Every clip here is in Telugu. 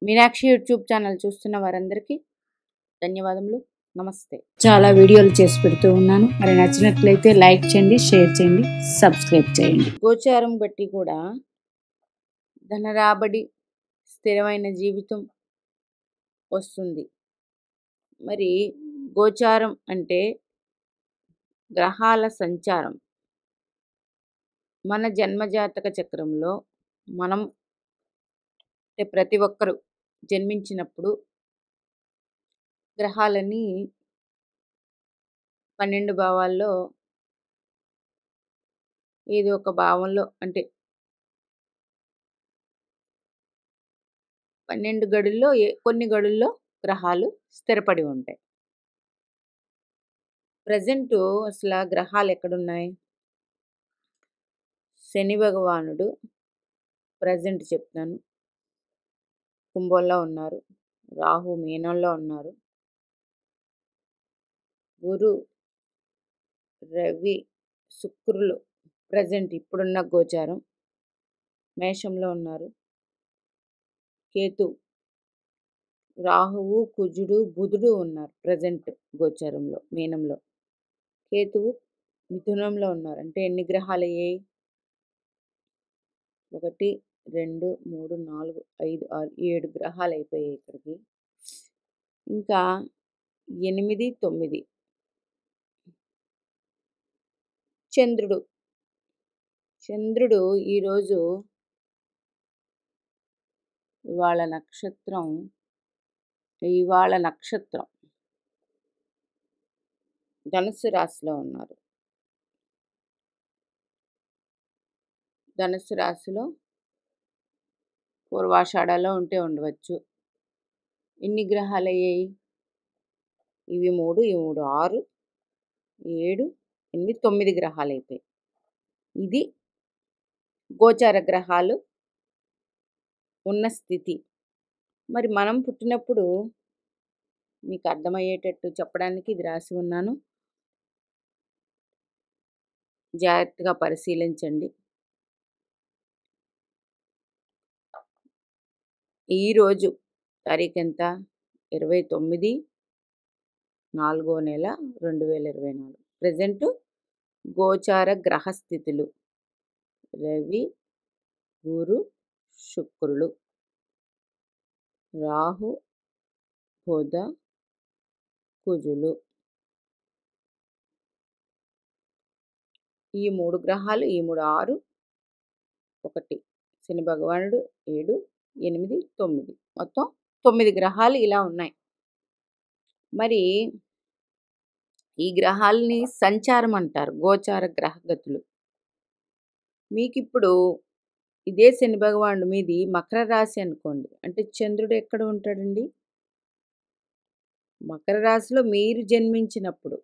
మీనాక్షి యూట్యూబ్ ఛానల్ చూస్తున్న వారందరికీ ధన్యవాదములు. నమస్తే. చాలా వీడియోలు చేసి పెడుతూ ఉన్నాను. మరి నచ్చినట్లయితే లైక్ చేయండి, షేర్ చేయండి, సబ్స్క్రైబ్ చేయండి. గోచారం బట్టి కూడా ధనరాబడి, స్థిరమైన జీవితం వస్తుంది. మరి గోచారం అంటే గ్రహాల సంచారం. మన జన్మజాతక చక్రంలో మనం ప్రతి ఒక్కరు జన్మించినప్పుడు గ్రహాలని 12 భావాల్లో ఏదో ఒక భావంలో అంటే 12 గడుల్లో కొన్ని గడుల్లో గ్రహాలు స్థిరపడి ఉంటాయి. ప్రజెంటు అసలు గ్రహాలు ఎక్కడున్నాయి? శని భగవానుడు ప్రజెంట్ చెప్తాను, కుంభంలో ఉన్నారు. రాహు మీనంలో ఉన్నారు. గురు, రవి, శుక్రులు ప్రజెంట్ ఇప్పుడున్న గోచారం మేషంలో ఉన్నారు. కేతు, రాహువు, కుజుడు, బుధుడు ఉన్నారు ప్రజెంట్ గోచారంలో మీనంలో. కేతువు మిథునంలో ఉన్నారు. అంటే ఎన్ని గ్రహాలు అయ్యాయి? 1, 2, 3, 4, 5, 6, 7 గ్రహాలు అయిపోయాయి ఇక్కడికి. ఇంకా 8, 9 చంద్రుడు ఈరోజు ఇవాళ నక్షత్రం ధనుస్సు రాశిలో ఉన్నారు. ధనుస్సు రాశిలో పూర్వాషాఢలో ఉంటే ఉండవచ్చు. ఎన్ని గ్రహాలు అయ్యాయి? ఇవి 3, 6, 7, 8, 9 గ్రహాలు అయిపోయాయి. ఇది గోచార గ్రహాలు ఉన్న స్థితి. మరి మనం పుట్టినప్పుడు మీకు అర్థమయ్యేటట్టు చెప్పడానికి ఇది రాసి ఉన్నాను. జాగ్రత్తగా పరిశీలించండి. ఈరోజు తారీఖు ఎంత? 29, 4వ నెల 2024. ప్రజెంటు గోచార గ్రహస్థితులు రవి, గురు, శుక్రులు, రాహు, బుధ, కుజులు. ఈ 3 గ్రహాలు, ఈ 3, 6, 1 శని భగవానుడు 7, 8, 9 మొత్తం 9 గ్రహాలు ఇలా ఉన్నాయి. మరి ఈ గ్రహాలని సంచారం అంటారు, గోచార గ్రహగతులు. మీకు ఇప్పుడు ఇదే శని భగవానుడు మీది మకర రాశి అనుకోండి. అంటే చంద్రుడు ఎక్కడ ఉంటాడండి? మకర రాశిలో మీరు జన్మించినప్పుడు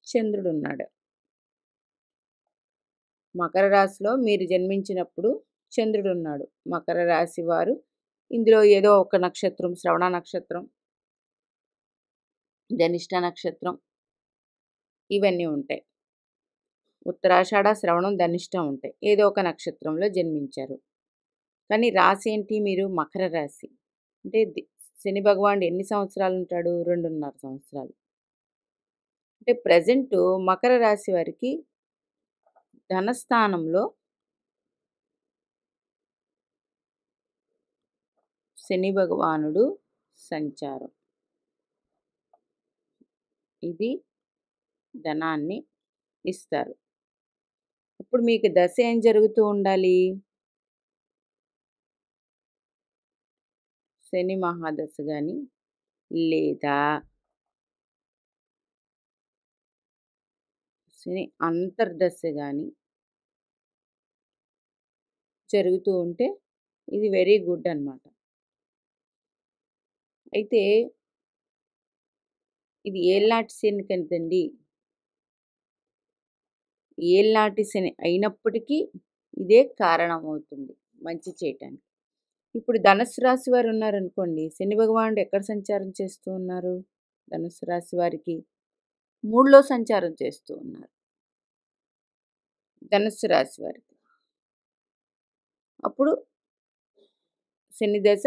చంద్రుడు ఉన్నాడు. మకర రాశిలో మీరు జన్మించినప్పుడు చంద్రుడు ఉన్నాడు. మకర రాశి వారు ఇందులో ఏదో ఒక నక్షత్రం, శ్రవణ నక్షత్రం, ధనిష్ట నక్షత్రం ఇవన్నీ ఉంటాయి. ఉత్తరాషాఢ, శ్రవణం, ధనిష్ట ఉంటాయి. ఏదో ఒక నక్షత్రంలో జన్మించారు. కానీ రాశి ఏంటి? మీరు మకర రాశి. అంటే శని భగవానుడు ఎన్ని సంవత్సరాలు ఉంటాడు? 2.5 సంవత్సరాలు. అంటే ప్రజెంటు మకర రాశి వారికి ధనస్థానంలో శని భగవానుడు సంచారం. ఇది ధనాన్ని ఇస్తారు. ఇప్పుడు మీకు దశ ఏం జరుగుతూ ఉండాలి? శని మహాదశ కానీ లేదా శని అంతర్దశ కానీ జరుగుతూ ఉంటే ఇది వెరీ గుడ్ అన్నమాట. అయితే ఇది ఏళ్ళనాటి శని కదండి. ఏళ్ళనాటి శని అయినప్పటికీ ఇదే కారణం అవుతుంది మంచి చేయటానికి. ఇప్పుడు ధనుస్సు రాశి వారు ఉన్నారనుకోండి, శని భగవానుడు ఎక్కడ సంచారం చేస్తూ ఉన్నారు? ధనుస్సు రాశి వారికి 3లో సంచారం చేస్తూ ఉన్నారు. ధనుస్సు రాశి వారికి అప్పుడు శని దశ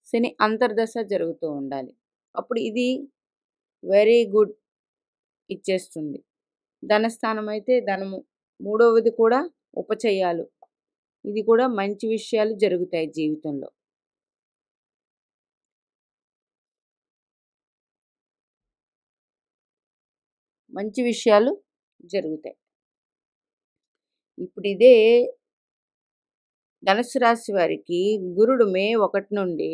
శని అంతర్దశ జరుగుతూ ఉండాలి. అప్పుడు ఇది వెరీ గుడ్ ఇచ్చేస్తుంది. ధనస్థానం అయితే ధనము. మూడవది కూడా ఉపచయాలు. ఇది కూడా మంచి విషయాలు జరుగుతాయి జీవితంలో. మంచి విషయాలు జరుగుతాయి. ఇప్పుడు ఇదే ధనుసు రాశి వారికి గురుడు మే 1 నుండి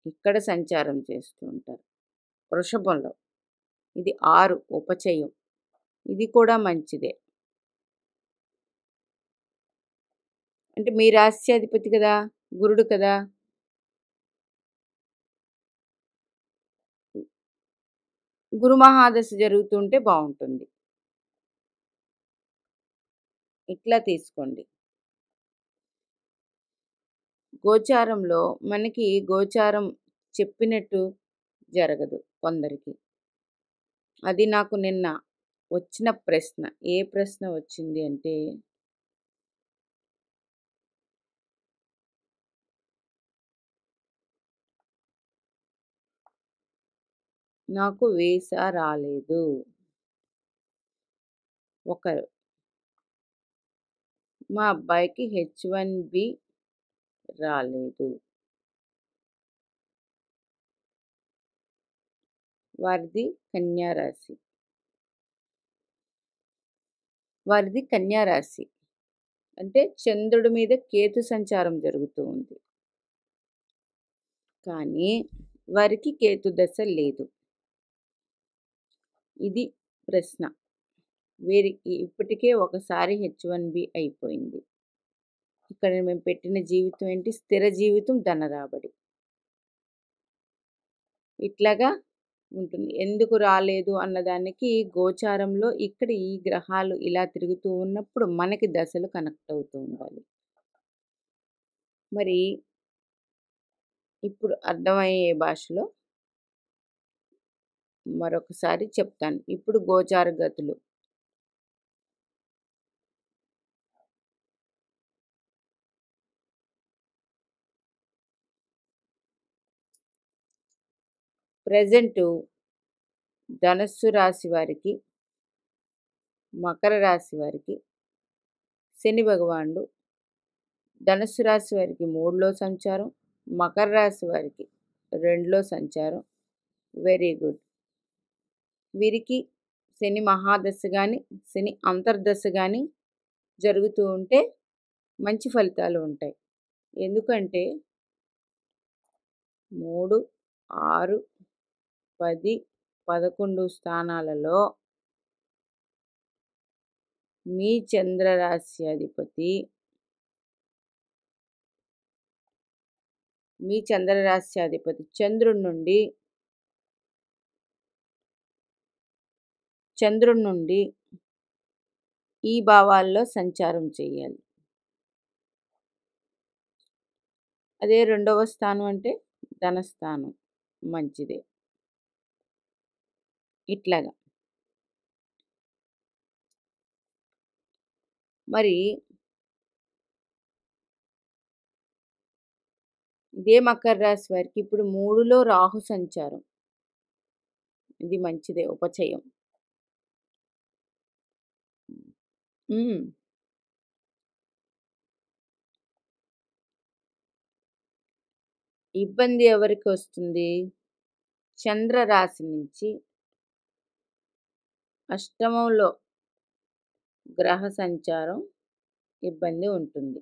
ఇక్కడ సంచారం చేస్తూ ఉంటారు. వృషభంలో. ఇది 6 ఉపచయం. ఇది కూడా మంచిదే. అంటే మీ రాశ్యాధిపతి కదా! గురుడు కదా! గురు మహాదశ జరుగుతుంటే బావుంటుంది. ఇట్లా తీసుకోండి. గోచారంలో మనకి గోచారం చెప్పినట్టు జరగదు కొందరికి. అది నాకు నిన్న వచ్చిన ప్రశ్న. ఏ ప్రశ్న వచ్చింది అంటే నాకు వీసా రాలేదు. ఒకరు. మా అబ్బాయికి H1B రాలేదు. వారిది కన్యా రాశి. వారిది కన్యా రాశి. అంటే చంద్రుడి మీద కేతు సంచారం జరుగుతూ ఉంది. కానీ వారికి కేతు దశ లేదు. ఇది ప్రశ్న. వీరికి ఇప్పటికే ఒకసారి H1B అయిపోయింది. ఇక్కడ మేము పెట్టిన జీవితం ఏంటి? స్థిర జీవితం, ధన రాబడి. ఇట్లాగా ఉంటుంది. ఎందుకు రాలేదు అన్నదానికి గోచారంలో ఇక్కడ ఈ గ్రహాలు ఇలా తిరుగుతూ ఉన్నప్పుడు మనకి దశలు కనెక్ట్ అవుతూ ఉండాలి. మరి ఇప్పుడు అర్థమయ్యే భాషలో మరొకసారి చెప్తాను. ఇప్పుడు గోచార గతులు. ప్రెజెంటు ధనస్సు రాశి వారికి, మకర రాశి వారికి శని భగవానుడు ధనుస్సు రాశి వారికి 3లో సంచారం, మకర రాశి వారికి 2లో సంచారం. Very good. వీరికి శని మహాదశ కానీ, శని అంతర్దశ కానీ జరుగుతూ ఉంటే మంచి ఫలితాలు ఉంటాయి. ఎందుకంటే 3, 6, 10, 11 స్థానాలలో మీ చంద్రరాశి అధిపతి చంద్రుడి నుండి ఈ భావాల్లో సంచారం చేయాలి. అదే 2వ స్థానం అంటే ధనస్థానం. మంచిదే. ఇట్లాగా. మరి ఇదే మకర రాశి వారికి ఇప్పుడు 3లో రాహు సంచారం. ఇది మంచిదే, ఉపచయం. హ్మ్. ఇబ్బంది ఎవరికి వస్తుంది? చంద్ర రాశి నుంచి అష్టమంలో గ్రహ సంచారం ఇబ్బంది ఉంటుంది.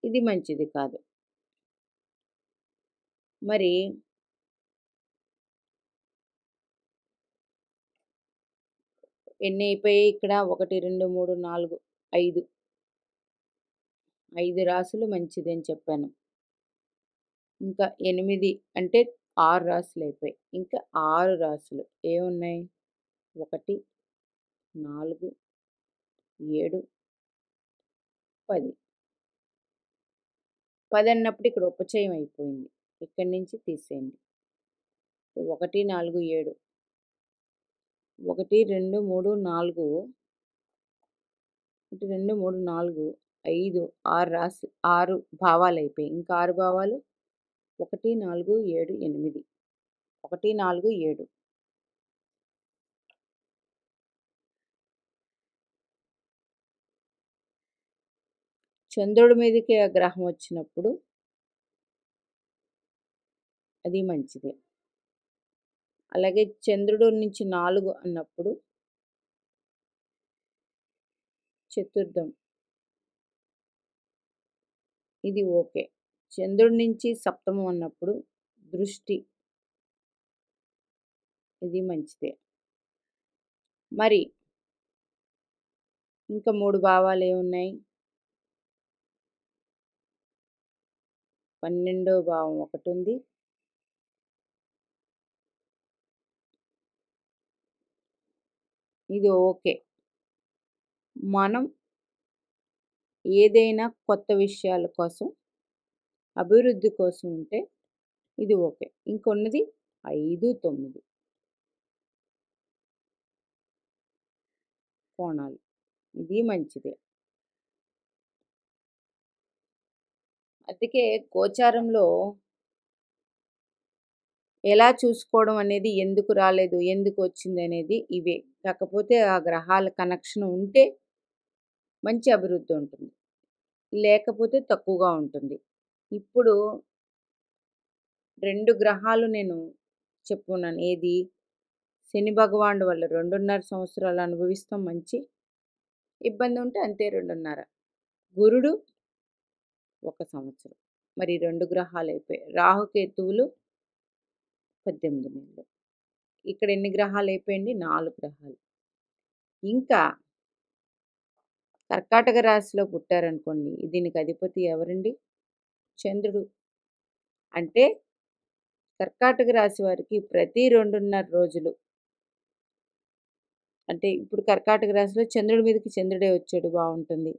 ఇది మంచిది కాదు. మరి ఎన్ని అయిపోయాయి ఇక్కడ? 1, 2, 3, 4, 5. 5 రాసులు మంచిదని చెప్పాను. ఇంకా 8 అంటే 6 రాసులు అయిపోయాయి. ఇంకా 6 రాసులు ఏమున్నాయి? 1, 4, 7, 10. 10 అన్నప్పుడు ఇక్కడ ఉపచయం అయిపోయింది. ఇక్కడి నుంచి తీసేయండి. 1, 4, 7. 1, 2, 3, 4 1, 2, 3, 4, 5, 6 రాశి 6 భావాలయిపోయాయి. ఇంకా 6 భావాలు 1, 4, 7, 8. 1, 4, 7. చంద్రుడి మీదకి ఆ గ్రహం వచ్చినప్పుడు అది మంచిదే. అలాగే చంద్రుడు నుంచి 4 అన్నప్పుడు చతుర్థం. ఇది ఓకే. చంద్రుడి నుంచి సప్తమం అన్నప్పుడు దృష్టి. ఇది మంచిదే. మరి ఇంకా 3 భావాలేమున్నాయి? 12వ భావం ఒకటుంది. ఇది ఓకే. మనం ఏదైనా కొత్త విషయాల కోసం, అభివృద్ధి కోసం ఉంటే ఇది ఓకే. ఇంకొన్నది 5, 9 కోణాలు. ఇది మంచిదే. అందుకే గోచారంలో ఎలా చూసుకోవడం అనేది ఎందుకు రాలేదు, ఎందుకు వచ్చిందనేది ఇవే. కాకపోతే ఆ గ్రహాల కనెక్షన్ ఉంటే మంచి అభివృద్ధి ఉంటుంది. లేకపోతే తక్కువగా ఉంటుంది. ఇప్పుడు 2 గ్రహాలు నేను చెప్పుకున్నాను. ఏది? శని భగవానుడి వల్ల 2.5 సంవత్సరాలు అనుభవిస్తాం మంచి. ఇబ్బంది ఉంటే అంతే 2.5. గురుడు 1 సంవత్సరం. మరి 2 గ్రహాలు అయిపోయాయి. రాహుకేతువులు 18 నెలలు. ఇక్కడ ఎన్ని గ్రహాలు అయిపోయండి? 4 గ్రహాలు. ఇంకా కర్కాటక రాశిలో పుట్టారనుకోండి, దీనికి అధిపతి ఎవరండి? చంద్రుడు. అంటే కర్కాటక రాశి వారికి ప్రతి 2.5 రోజులు, అంటే ఇప్పుడు కర్కాటక రాశిలో చంద్రుడి మీదకి చంద్రుడే వచ్చాడు, బాగుంటుంది.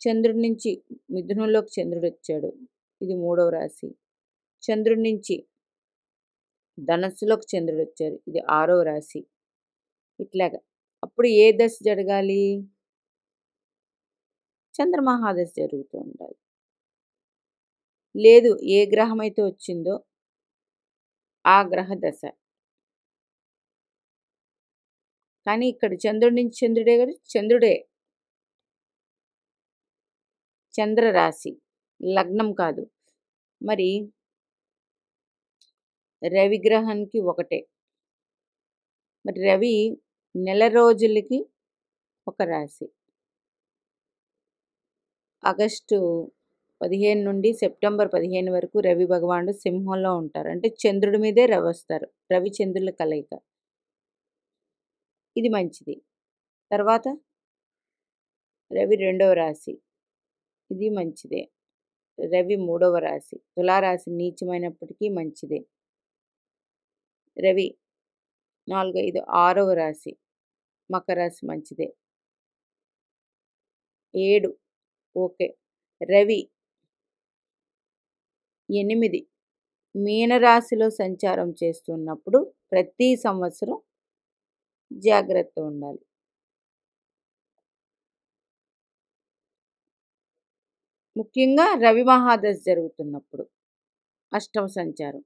చంద్రుడి నుంచి మిథునంలోకి చంద్రుడు వచ్చాడు, ఇది 3వ రాశి. చంద్రుడి నుంచి ధనస్సులోకి చంద్రుడు వచ్చారు, ఇది 6వ రాశి. ఇట్లాగా. అప్పుడు ఏ దశ జరగాలి? చంద్రమహాదశ జరుగుతూ ఉండాలి. లేదు, ఏ గ్రహం అయితే వచ్చిందో ఆ గ్రహ దశ. కానీ ఇక్కడ చంద్రుడి నుంచి చంద్రుడే కదా, చంద్రుడే. చంద్రరాశి, లగ్నం కాదు. మరి రవి గ్రహానికి ఒకటే. మరి రవి నెల రోజులకి ఒక రాశి. ఆగస్టు 15 నుండి సెప్టెంబర్ 15 వరకు రవి భగవానుడు సింహంలో ఉంటారు. అంటే చంద్రుడి మీదే రవి వస్తారు. రవి చంద్రుల కలయిక. ఇది మంచిది. తర్వాత రవి 2వ రాశి, ఇది మంచిదే. రవి 3వ రాశి, తులారాశి నీచమైనప్పటికీ మంచిదే. రవి 4, 5, 6వ రాశి, మకర రాశి మంచిదే. 7 ఓకే. రవి 8 మీనరాశిలో సంచారం చేస్తున్నప్పుడు ప్రతి సంవత్సరం జాగ్రత్త ఉండాలి. ముఖ్యంగా రవి మహాదశ జరుగుతున్నప్పుడు అష్టమ సంచారం.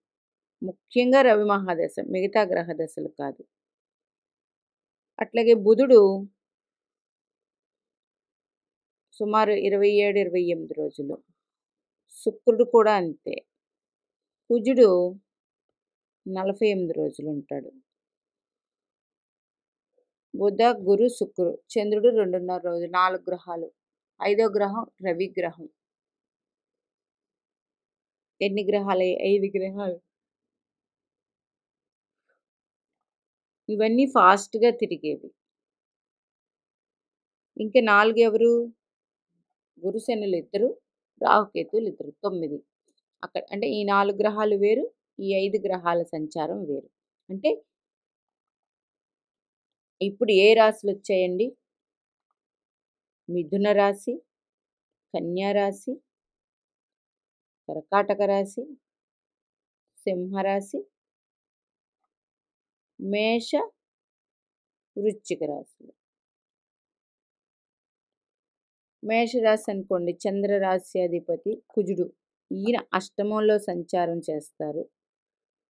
ముఖ్యంగా రవి మహాదశ, మిగతా గ్రహ దశలు కాదు. అట్లాగే బుధుడు సుమారు 27, 28 రోజులు. శుక్రుడు కూడా అంతే. కుజుడు 48 రోజులు ఉంటాడు. బుధ, గురు, శుక్రుడు, చంద్రుడు 2.5 రోజులు. 4 గ్రహాలు. 5వ గ్రహం రవి గ్రహం. ఎన్ని గ్రహాలు? 5 గ్రహాలు. ఇవన్నీ ఫాస్ట్‌గా తిరిగేవి. ఇంకా 4 ఎవరు? గురు శనులు ఇద్దరు, రాహుకేతువులు ఇద్దరు, 9. అక్కడ అంటే ఈ 4 గ్రహాలు వేరు, ఈ 5 గ్రహాల సంచారం వేరు. అంటే ఇప్పుడు ఏ రాశులు వచ్చాయండి? మిథున రాశి, కన్యా రాశి, కర్కాటక రాశి, సింహరాశి, మేష, వృశ్చిక రాశులు. మేషరాశి అనుకోండి, చంద్రరాశి అధిపతి కుజుడు. ఈయన అష్టమంలో సంచారం చేస్తారు.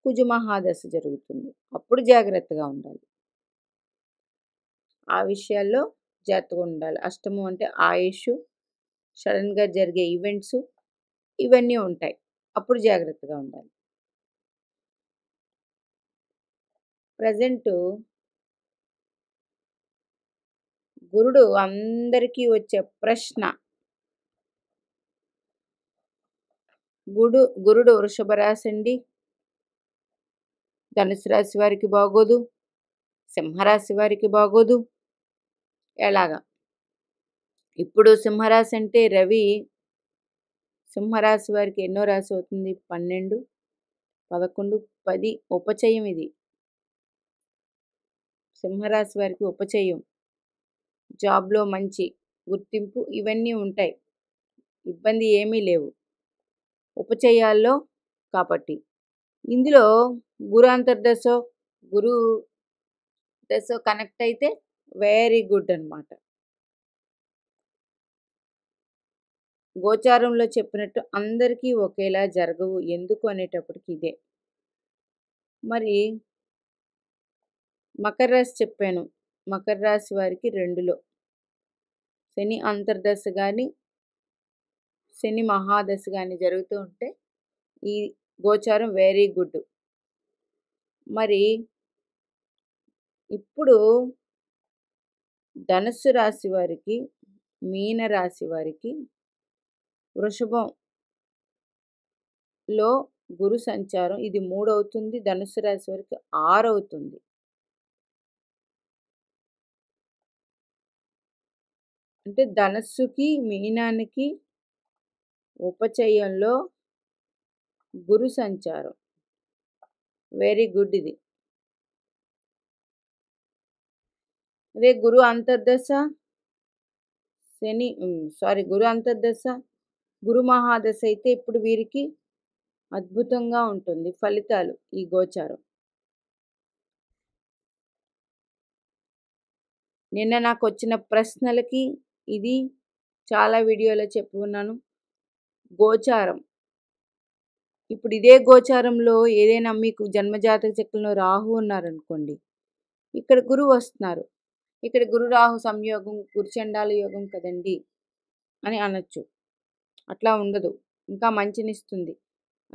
కుజు మహాదశ జరుగుతుంది. అప్పుడు జాగ్రత్తగా ఉండాలి. ఆ విషయాల్లో జాగ్రత్తగా ఉండాలి. అష్టమం అంటే ఆయుష్, సడన్గా జరిగే ఈవెంట్స్ ఇవన్నీ ఉంటాయి. అప్పుడు జాగ్రత్తగా ఉండాలి. ప్రజెంటు గురుడు అందరికీ వచ్చే ప్రశ్న, గురుడు వృషభ రాశి అండి, ధనుసు రాశి వారికి బాగోదు, సింహరాశి వారికి బాగోదు. ఎలాగా? ఇప్పుడు సింహరాశి అంటే రవి సింహరాశి వారికి ఎన్నో రాశి అవుతుంది? 12, 11, 10 ఉపచయం. ఇది సింహరాశి వారికి ఉపచయం. జాబ్లో మంచి గుర్తింపు ఇవన్నీ ఉంటాయి. ఇబ్బంది ఏమీ లేవు ఉపచయాల్లో. కాబట్టి ఇందులో గురు అంతర్దశ, గురు దశ కనెక్ట్ అయితే వెరీ గుడ్ అన్నమాట. గోచారంలో చెప్పినట్టు అందరికీ ఒకేలా జరగవు. ఎందుకు అనేటప్పటికి ఇదే. మరి మకర రాశి చెప్పాను. మకర రాశి వారికి 2లో శని అంతర్దశ కానీ శని మహాదశ కానీ జరుగుతూ ఉంటే ఈ గోచారం వెరీ గుడ్. మరి ఇప్పుడు ధనుస్సు రాశి వారికి, మీన రాశి వారికి వృషభంలో గురు సంచారం ఇది 3 అవుతుంది. ధనుస్సు రాశి వారికి 6 అవుతుంది. అంటే ధనస్సుకి మీనానికి ఉపచయంలో గురు సంచారం వెరీ గుడ్. ఇది అదే గురు అంతర్దశ గురు అంతర్దశ గురు మహాదశ అయితే ఇప్పుడు వీరికి అద్భుతంగా ఉంటుంది ఫలితాలు ఈ గోచారం. నిన్న నాకు వచ్చిన ప్రశ్నలకి ఇది చాలా వీడియోలో చెప్పి ఉన్నాను. గోచారం ఇప్పుడు ఇదే గోచారంలో ఏదైనా మీకు జన్మజాతక చక్రంలో రాహు ఉన్నారనుకోండి, ఇక్కడ గురువు వస్తున్నారు, ఇక్కడ గురు రాహు సంయోగం గురుచండాల యోగం కదండి అని అనొచ్చు. అట్లా ఉండదు, ఇంకా మంచినిస్తుంది.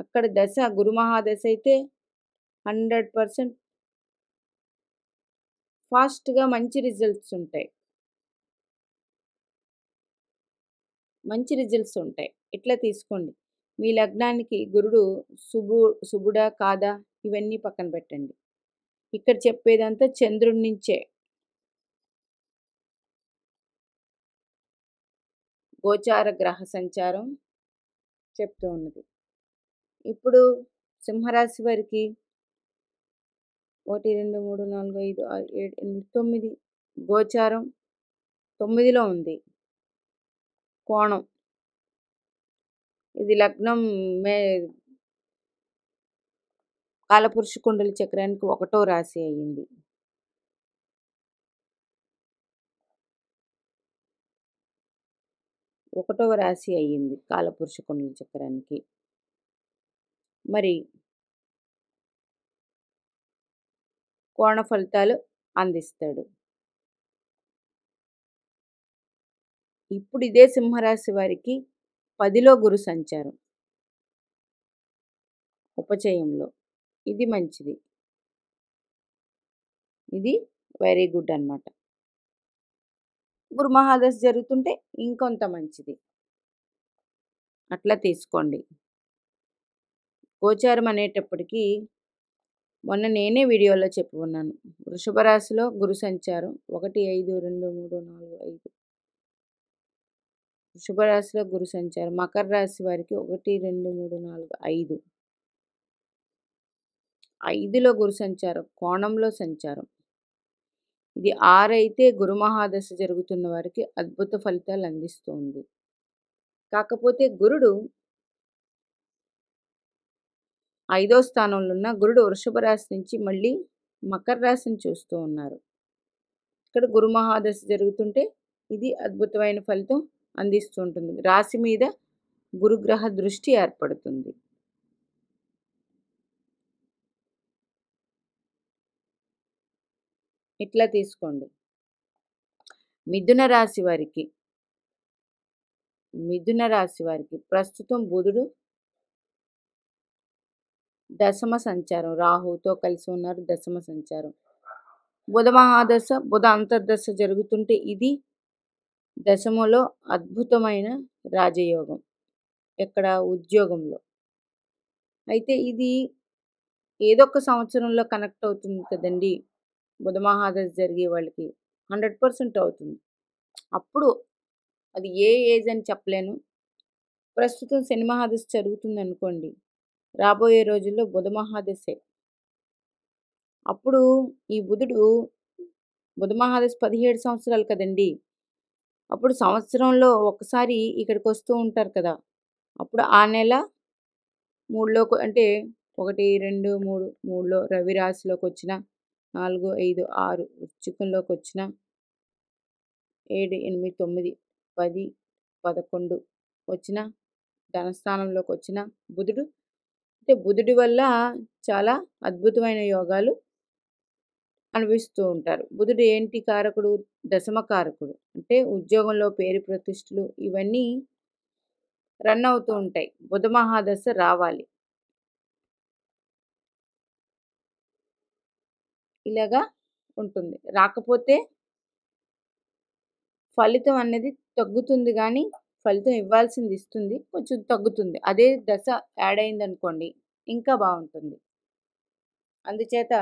అక్కడ దశ గురు మహాదశ అయితే 100% ఫాస్ట్గా మంచి రిజల్ట్స్ ఉంటాయి. ఇట్లా తీసుకోండి. మీ లగ్నానికి గురుడు శుభుడా కాదా ఇవన్నీ పక్కన పెట్టండి. ఇక్కడ చెప్పేదంతా చంద్రుడి నుంచే. గోచార గ్రహ సంచారం చెప్తూ ఉన్నది. ఇప్పుడు సింహరాశి వారికి 1, 2, 3, 4, 5, 6, 7, 8, 9 గోచారం 9లో ఉంది. కోణం ఇది లగ్నం కాలపురుష కుండలి చక్రానికి 1వ రాశి అయ్యింది. కాలపురుష కుండలి చక్రానికి. మరి కోణ ఫలితాలు అందిస్తాడు. ఇప్పుడు ఇదే సింహరాశి వారికి 10లో గురు సంచారం ఉపచయంలో. ఇది మంచిది, ఇది వెరీ గుడ్ అన్నమాట. గురు మహాదశ జరుగుతుంటే ఇంకొంత మంచిది. అట్లా తీసుకోండి. గోచారం అనేటప్పటికీ మొన్న నేనే వీడియోలో చెప్పి ఉన్నాను. వృషభ రాశిలో గురు సంచారం 1, 5, 2, 3, 4, 5. వృషభ రాశిలో గురు సంచారం. మకర రాశి వారికి 1, 2, 3, 4, 5. 5లో గురు సంచారం, కోణంలో సంచారం. ఇది 6 అయితే గురు మహాదశ జరుగుతున్న వారికి అద్భుత ఫలితాలు అందిస్తుంది. కాకపోతే గురుడు 5వ స్థానంలో ఉన్న గురుడు వృషభ రాశి నుంచి మళ్ళీ మకర రాశిని చూస్తూ ఉన్నారు. ఇక్కడ గురు మహాదశ జరుగుతుంటే ఇది అద్భుతమైన ఫలితం అందిస్తూ ఉంటుంది. రాశి మీద గురుగ్రహ దృష్టి ఏర్పడుతుంది. ఇట్లా తీసుకోండి. మిథున రాశి వారికి ప్రస్తుతం బుధుడు దశమ సంచారం, రాహుతో కలిసి ఉన్నారు. దశమ సంచారం, బుధ మహాదశ, బుధ అంతర్దశ జరుగుతుంటే ఇది దశమలో అద్భుతమైన రాజయోగం. ఎక్కడ? ఉద్యోగంలో. అయితే ఇది ఏదో ఒక సంవత్సరంలో కనెక్ట్ అవుతుంది కదండి. బుధ మహాదశ జరిగే వాళ్ళకి 100% అవుతుంది. అప్పుడు అది ఏ ఏజ్ అని చెప్పలేను. ప్రస్తుతం శని మహాదశ జరుగుతుంది అనుకోండి, రాబోయే రోజుల్లో బుధ మహాదశే. అప్పుడు ఈ బుధ మహాదశ 17 సంవత్సరాలు కదండి. అప్పుడు సంవత్సరంలో ఒకసారి ఇక్కడికి వస్తూ ఉంటారు కదా. అప్పుడు ఆ నెల 3లోకి అంటే 1, 2, 3, 3లో రవి రాశిలోకి వచ్చిన, 4, 5, 6 వృశ్చికంలోకి వచ్చిన, 7, 8, 9, 10, 11 వచ్చిన, ధనస్థానంలోకి వచ్చిన బుధుడు, అంటే బుధుడి వల్ల చాలా అద్భుతమైన యోగాలు అనుభవిస్తూ ఉంటారు. బుధుడు ఏంటి కారకుడు? దశమ కారకుడు. అంటే ఉద్యోగంలో పేరు ప్రతిష్టలు ఇవన్నీ రన్ అవుతూ ఉంటాయి. బుధ మహాదశ రావాలి. ఇలాగా ఉంటుంది. రాకపోతే ఫలితం అనేది తగ్గుతుంది కానీ, ఫలితం ఇవ్వాల్సింది ఇస్తుంది, కొంచెం తగ్గుతుంది. అదే దశ యాడ్ అయిందనుకోండి ఇంకా బాగుంటుంది. అందుచేత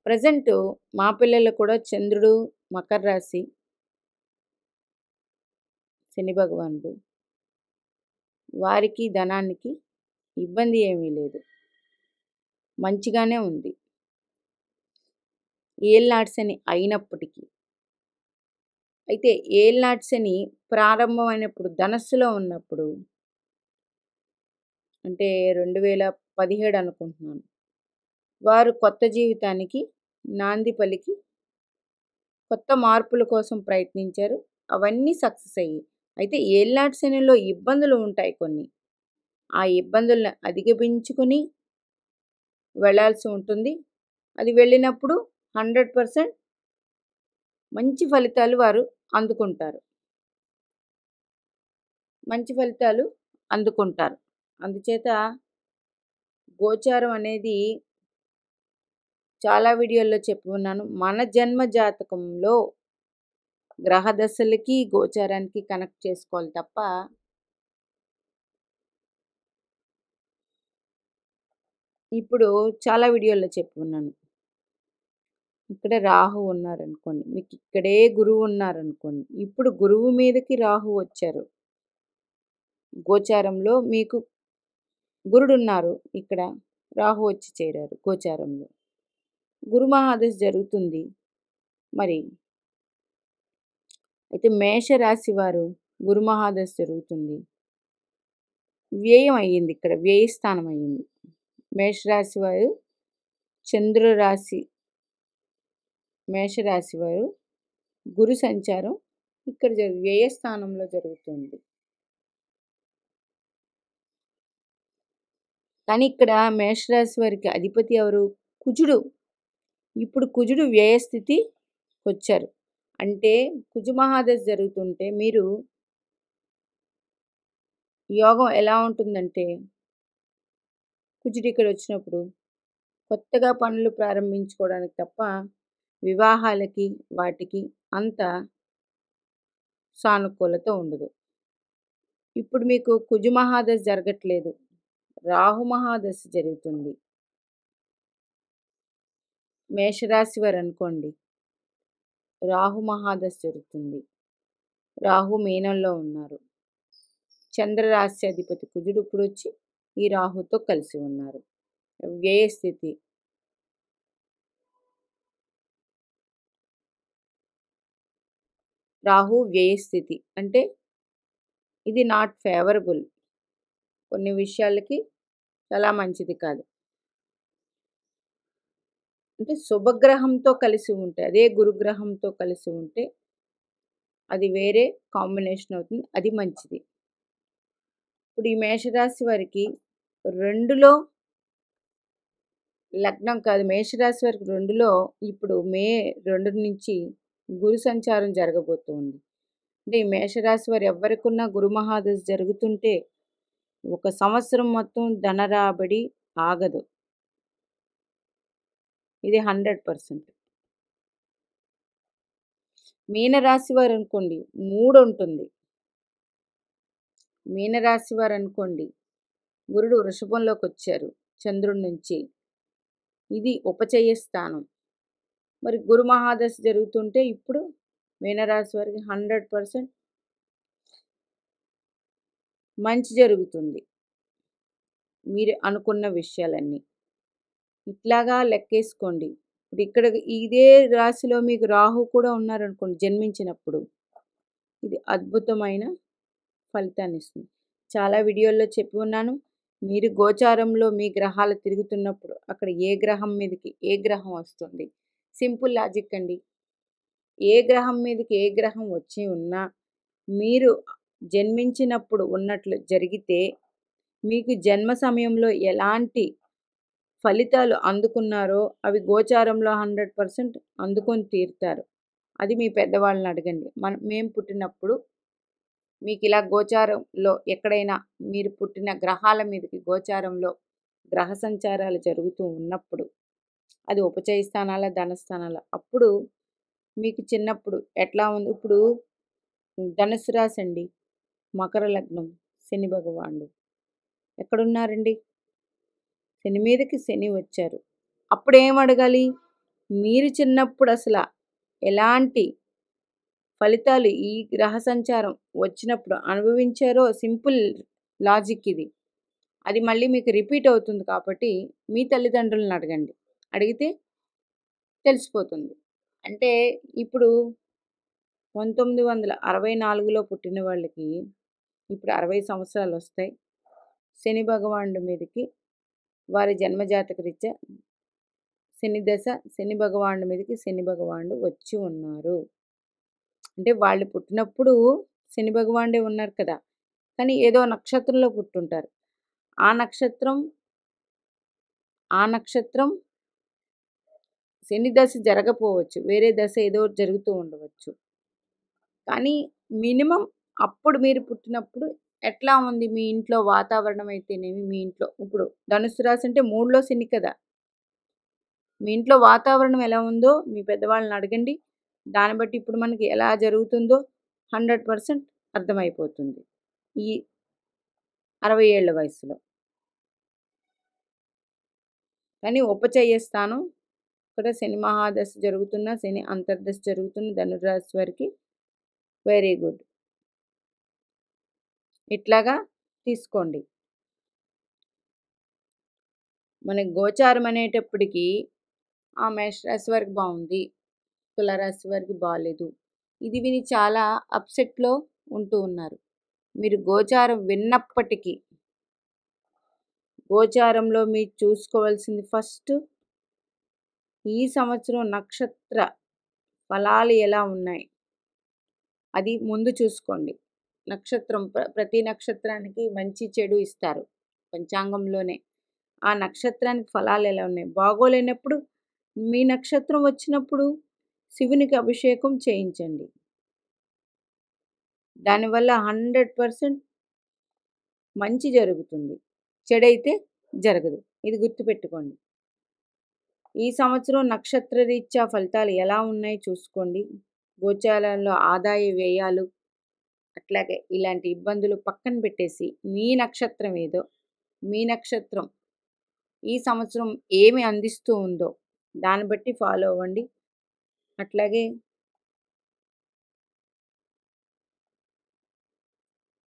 ప్రజెంటు మా పిల్లలు కూడా చంద్రుడు మకర రాశి, శని భగవానుడు, వారికి ధనానికి ఇబ్బంది ఏమీ లేదు, మంచిగానే ఉంది. ఏళ్ళనాటి శని అయినప్పటికీ, అయితే ఏళ్ళనాటి శని ప్రారంభమైనప్పుడు ధనస్సులో ఉన్నప్పుడు, అంటే 2017 అనుకుంటున్నాను, వారు కొత్త జీవితానికి నాంది పలికి కొత్త మార్పుల కోసం ప్రయత్నించారు. అవన్నీ సక్సెస్ అయ్యాయి. అయితే ఏళ్ళనాటి శనిలో ఇబ్బందులు ఉంటాయి కొన్ని. ఆ ఇబ్బందులను అధిగమించుకొని వెళ్ళాల్సి ఉంటుంది. అది వెళ్ళినప్పుడు 100% మంచి ఫలితాలు వారు అందుకుంటారు. అందుచేత గోచారం అనేది చాలా వీడియోల్లో చెప్పి ఉన్నాను. మన జన్మ జాతకంలో గ్రహ దశలకి గోచారానికి కనెక్ట్ చేసుకోవాలి తప్ప ఇప్పుడు చాలా వీడియోల్లో చెప్పి ఉన్నాను. ఇక్కడ రాహు ఉన్నారనుకోండి, మీకు ఇక్కడే గురువు ఉన్నారనుకోండి, ఇప్పుడు గురువు మీదకి రాహు వచ్చారు. గోచారంలో మీకు గురుడున్నారు, ఇక్కడ రాహు వచ్చి చేరారు గోచారంలో. గురు మహాదశ జరుగుతుంది. మరి అయితే మేషరాశి వారు గురు మహాదశ జరుగుతుంది. వ్యయం అయ్యింది, ఇక్కడ వ్యయస్థానం అయ్యింది. మేషరాశి వారు చంద్రరాశి, మేషరాశి వారు గురు సంచారం ఇక్కడ వ్యయస్థానంలో జరుగుతుంది. కానీ ఇక్కడ మేషరాశి వారికి అధిపతి ఎవరు? కుజుడు. ఇప్పుడు కుజుడు వ్యయస్థితి వచ్చారు. అంటే కుజు మహాదశ జరుగుతుంటే మీరు యోగం ఎలా ఉంటుందంటే, కుజుడు ఇక్కడ వచ్చినప్పుడు కొత్తగా పనులు ప్రారంభించుకోవడానికి తప్ప వివాహాలకి వాటికి అంత సానుకూలత ఉండదు. ఇప్పుడు మీకు కుజు మహాదశ జరగట్లేదు, రాహు మహాదశ జరుగుతుంది. మేషరాశి వారు అనుకోండి, రాహు మహాదశ జరుగుతుంది. రాహు మీనంలో ఉన్నారు. చంద్రరాశి అధిపతి కుజుడు ఇప్పుడు వచ్చి ఈ రాహుతో కలిసి ఉన్నారు. వ్యయ స్థితి. రాహు వ్యయ స్థితి అంటే ఇది నాట్ ఫేవరబుల్. కొన్ని విషయాలకి చాలా మంచిది కాదు. అంటే శుభగ్రహంతో కలిసి ఉంటే, అదే గురుగ్రహంతో కలిసి ఉంటే అది వేరే కాంబినేషన్ అవుతుంది. అది మంచిది. ఇప్పుడు ఈ మేషరాశి వారికి 2లో లగ్నం కాదు, మేషరాశి వారికి 2లో ఇప్పుడు మే 2 నుంచి గురు సంచారం జరగబోతుంది. అంటే ఈ మేషరాశి వారు ఎవ్వరికున్నా గురు మహాదశ జరుగుతుంటే ఒక సంవత్సరం మొత్తం ధన రాబడి ఆగదు. ఇది 100%. మీనరాశి వారు అనుకోండి 3 ఉంటుంది. మీనరాశి వారు అనుకోండి గురుడు వృషభంలోకి వచ్చారు చంద్రుడి నుంచి. ఇది ఉపచయ స్థానం. మరి గురు మహాదశ జరుగుతుంటే ఇప్పుడు మీనరాశి వారికి 100% మంచి జరుగుతుంది. మీరు అనుకున్న విషయాలన్నీ ఇట్లాగా లెక్కేసుకోండి. ఇప్పుడు ఇక్కడ ఇదే రాశిలో మీకు రాహు కూడా ఉన్నారనుకోండి జన్మించినప్పుడు, ఇది అద్భుతమైన ఫలితాన్ని ఇస్తుంది. చాలా వీడియోల్లో చెప్పి ఉన్నాను. మీరు గోచారంలో మీ గ్రహాలు తిరుగుతున్నప్పుడు అక్కడ ఏ గ్రహం మీదకి ఏ గ్రహం వస్తుంది, సింపుల్ లాజిక్ అండి. ఏ గ్రహం మీదకి ఏ గ్రహం వచ్చి ఉన్నా మీరు జన్మించినప్పుడు ఉన్నట్లు జరిగితే మీకు జన్మ సమయంలో ఎలాంటి ఫలితాలు అందుకున్నారో అవి గోచారంలో 100% అందుకొని తీరుతారు. అది మీ పెద్దవాళ్ళని అడగండి. మేము పుట్టినప్పుడు మీకు ఇలా గోచారంలో ఎక్కడైనా మీరు పుట్టిన గ్రహాల మీదకి గోచారంలో గ్రహ సంచారాలు జరుగుతూ ఉన్నప్పుడు, అది ఉపచయ స్థానాల ధనస్థానాల, అప్పుడు మీకు చిన్నప్పుడు ఎట్లా ఉంది. ఇప్పుడు ధనుసు రాశి అండి, మకర లగ్నం, శని భగవానుడు ఎక్కడున్నారండి? శని మీదకి శని వచ్చారు. అప్పుడు ఏం అడగాలి? మీరు చిన్నప్పుడు అసలు ఎలాంటి ఫలితాలు ఈ గ్రహ సంచారం వచ్చినప్పుడు అనుభవించారో సింపుల్ లాజిక్ ఇది. అది మళ్ళీ మీకు రిపీట్ అవుతుంది కాబట్టి మీ తల్లిదండ్రులను అడగండి. అడిగితే తెలిసిపోతుంది. అంటే ఇప్పుడు 1964లో పుట్టిన వాళ్ళకి ఇప్పుడు 60 సంవత్సరాలు వస్తాయి. శని భగవానుడి మీదకి వారి జన్మజాతక రీత్యా శని దశ, శని భగవానుడి మీదకి శని భగవానుడు వచ్చి ఉన్నారు. అంటే వాళ్ళు పుట్టినప్పుడు శని భగవానుడే ఉన్నారు కదా, కానీ ఏదో నక్షత్రంలో పుట్టుంటారు. ఆ నక్షత్రం శని దశ జరగపోవచ్చు, వేరే దశ ఏదో జరుగుతూ ఉండవచ్చు. కానీ మినిమం అప్పుడు మీరు పుట్టినప్పుడు ఎట్లా ఉంది మీ ఇంట్లో వాతావరణం అయితేనేమి, మీ ఇంట్లో ఇప్పుడు ధనుసు రాశి అంటే 3లో శని కదా, మీ ఇంట్లో వాతావరణం ఎలా ఉందో మీ పెద్దవాళ్ళని అడగండి. దాన్ని బట్టి ఇప్పుడు మనకి ఎలా జరుగుతుందో 100% అర్థమైపోతుంది ఈ 60 ఏళ్ల వయసులో. కానీ ఉపచయ స్థానం ఇక్కడ శని మహాదశ జరుగుతున్న, శని అంతర్దశ జరుగుతున్న ధనురాశి వారికి వెరీ గుడ్. ఇట్లాగా తీసుకోండి. మనకి గోచారం అనేటప్పటికీ ఆ మేషరాశి వారికి బాగుంది, తులారాశి వారికి బాగాలేదు, ఇది విని చాలా అప్సెట్లో ఉంటూ ఉన్నారు. మీరు గోచారం విన్నప్పటికీ గోచారంలో మీరు చూసుకోవాల్సింది ఫస్ట్ ఈ సంవత్సరం నక్షత్ర ఫలాలు ఎలా ఉన్నాయి అది ముందు చూసుకోండి. నక్షత్రం ప్రతి నక్షత్రానికి మంచి చెడు ఇస్తారు పంచాంగంలోనే. ఆ నక్షత్రానికి ఫలాలు ఎలా ఉన్నాయి, బాగోలేనప్పుడు మీ నక్షత్రం వచ్చినప్పుడు శివునికి అభిషేకం చేయించండి. దానివల్ల 100% మంచి జరుగుతుంది, చెడైతే జరగదు. ఇది గుర్తుపెట్టుకోండి. ఈ సంవత్సరం నక్షత్ర రీత్యా ఫలితాలు ఎలా ఉన్నాయి చూసుకోండి. గోచారంలో ఆదాయ వ్యయాలు అట్లాగే ఇలాంటి ఇబ్బందులు పక్కన పెట్టేసి మీ నక్షత్రం ఏదో, మీ నక్షత్రం ఈ సంవత్సరం ఏమి అందిస్తూ ఉందో దాన్ని బట్టి ఫాలో అవ్వండి. అట్లాగే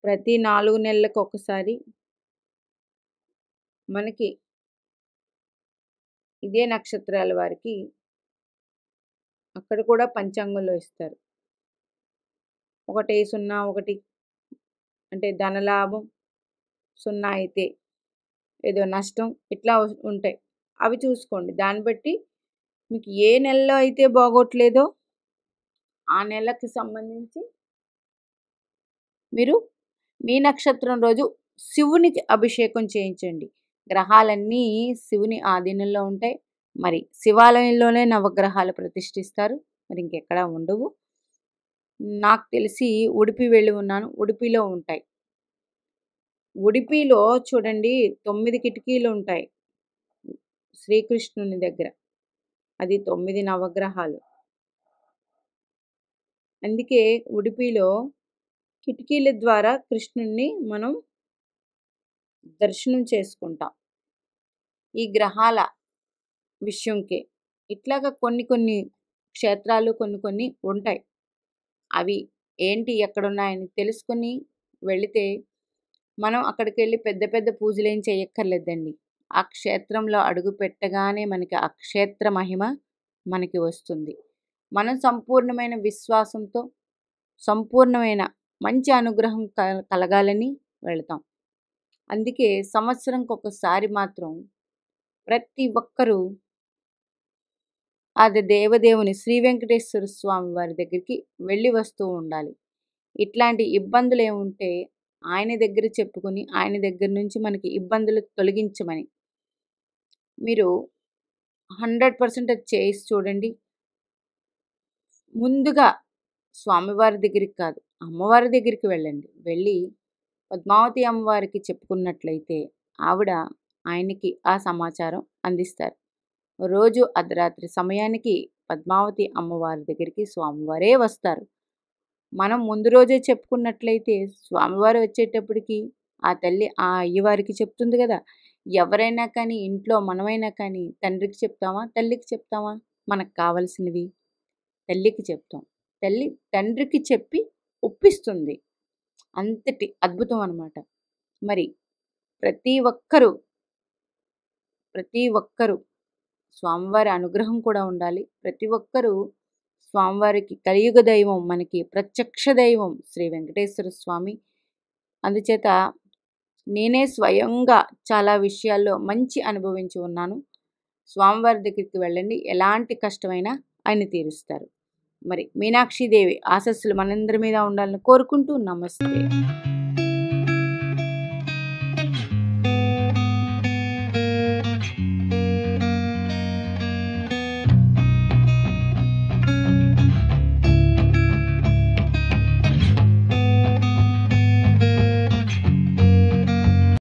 ప్రతి 4 నెలలకు ఒకసారి మనకి ఇదే నక్షత్రాల వారికి అక్కడ కూడా పంచాంగంలో ఇస్తారు. 101 అంటే ధనలాభం, 0 అయితే ఏదో నష్టం, ఇట్లా ఉంటాయి. అవి చూసుకోండి. దాన్ని బట్టి మీకు ఏ నెలలో అయితే బాగోట్లేదో ఆ నెలకి సంబంధించి మీరు మీ నక్షత్రం రోజు శివునికి అభిషేకం చేయించండి. గ్రహాలన్నీ శివుని ఆధీనంలో ఉంటాయి. మరి శివాలయంలోనే నవగ్రహాలు ప్రతిష్ఠిస్తారు. మరి ఇంకెక్కడా ఉండవు. నాకు తెలిసి ఉడిపి వెళ్ళి ఉన్నాను. ఉడిపిలో ఉంటాయి. ఉడిపిలో చూడండి 9 కిటికీలు ఉంటాయి శ్రీకృష్ణుని దగ్గర. అది 9 నవగ్రహాలు. అందుకే ఉడిపిలో కిటికీల ద్వారా కృష్ణుణ్ణి మనం దర్శనం చేసుకుంటాం. ఈ గ్రహాల విషయంకే ఇట్లాగా కొన్ని క్షేత్రాలు కొన్ని ఉంటాయి. అవి ఏంటి ఎక్కడున్నాయని తెలుసుకుని వెళితే మనం అక్కడికి వెళ్ళి పెద్ద పెద్ద పూజలు ఏం చేయక్కర్లేదండి. ఆ క్షేత్రంలో అడుగు పెట్టగానే మనకి ఆ క్షేత్ర మహిమ మనకి వస్తుంది. మనం సంపూర్ణమైన విశ్వాసంతో సంపూర్ణమైన మంచి అనుగ్రహం కలగాలని వెళతాం. అందుకే సంవత్సరంకి ఒకసారి మాత్రం ప్రతి ఒక్కరూ అది దేవదేవుని శ్రీ వెంకటేశ్వర స్వామి వారి దగ్గరికి వెళ్ళి వస్తూ ఉండాలి. ఇట్లాంటి ఇబ్బందులు ఏముంటే ఆయన దగ్గర చెప్పుకొని ఆయన దగ్గర నుంచి మనకి ఇబ్బందులు తొలగించమని మీరు 100% అది చేసి చూడండి. ముందుగా స్వామివారి దగ్గరికి కాదు, అమ్మవారి దగ్గరికి వెళ్ళండి. వెళ్ళి పద్మావతి అమ్మవారికి చెప్పుకున్నట్లయితే ఆవిడ ఆయనకి ఆ సమాచారం అందిస్తారు. రోజు అర్ధరాత్రి సమయానికి పద్మావతి అమ్మవారి దగ్గరికి స్వామివారే వస్తారు. మనం ముందు రోజే చెప్పుకున్నట్లయితే స్వామివారు వచ్చేటప్పటికి ఆ తల్లి ఆ అయ్యవారికి చెప్తుంది కదా. ఎవరైనా కానీ ఇంట్లో మనమైనా కానీ తండ్రికి చెప్తామా, తల్లికి చెప్తామా? మనకు కావలసినవి తల్లికి చెప్తాం. తల్లి తండ్రికి చెప్పి ఒప్పిస్తుంది. అంతటి అద్భుతం అన్నమాట. మరి ప్రతి ఒక్కరూ స్వామివారి అనుగ్రహం కూడా ఉండాలి. ప్రతి ఒక్కరూ స్వామివారికి కలియుగ దైవం, మనకి ప్రత్యక్ష దైవం శ్రీ వెంకటేశ్వర స్వామి. అందుచేత నేనే స్వయంగా చాలా విషయాల్లో మంచి అనుభవించి ఉన్నాను. స్వామివారి దగ్గరికి వెళ్ళండి. ఎలాంటి కష్టమైనా ఆయన తీరుస్తారు. మరి మీనాక్షిదేవి ఆశస్సులు మనందరి మీద ఉండాలని కోరుకుంటూ నమస్తే.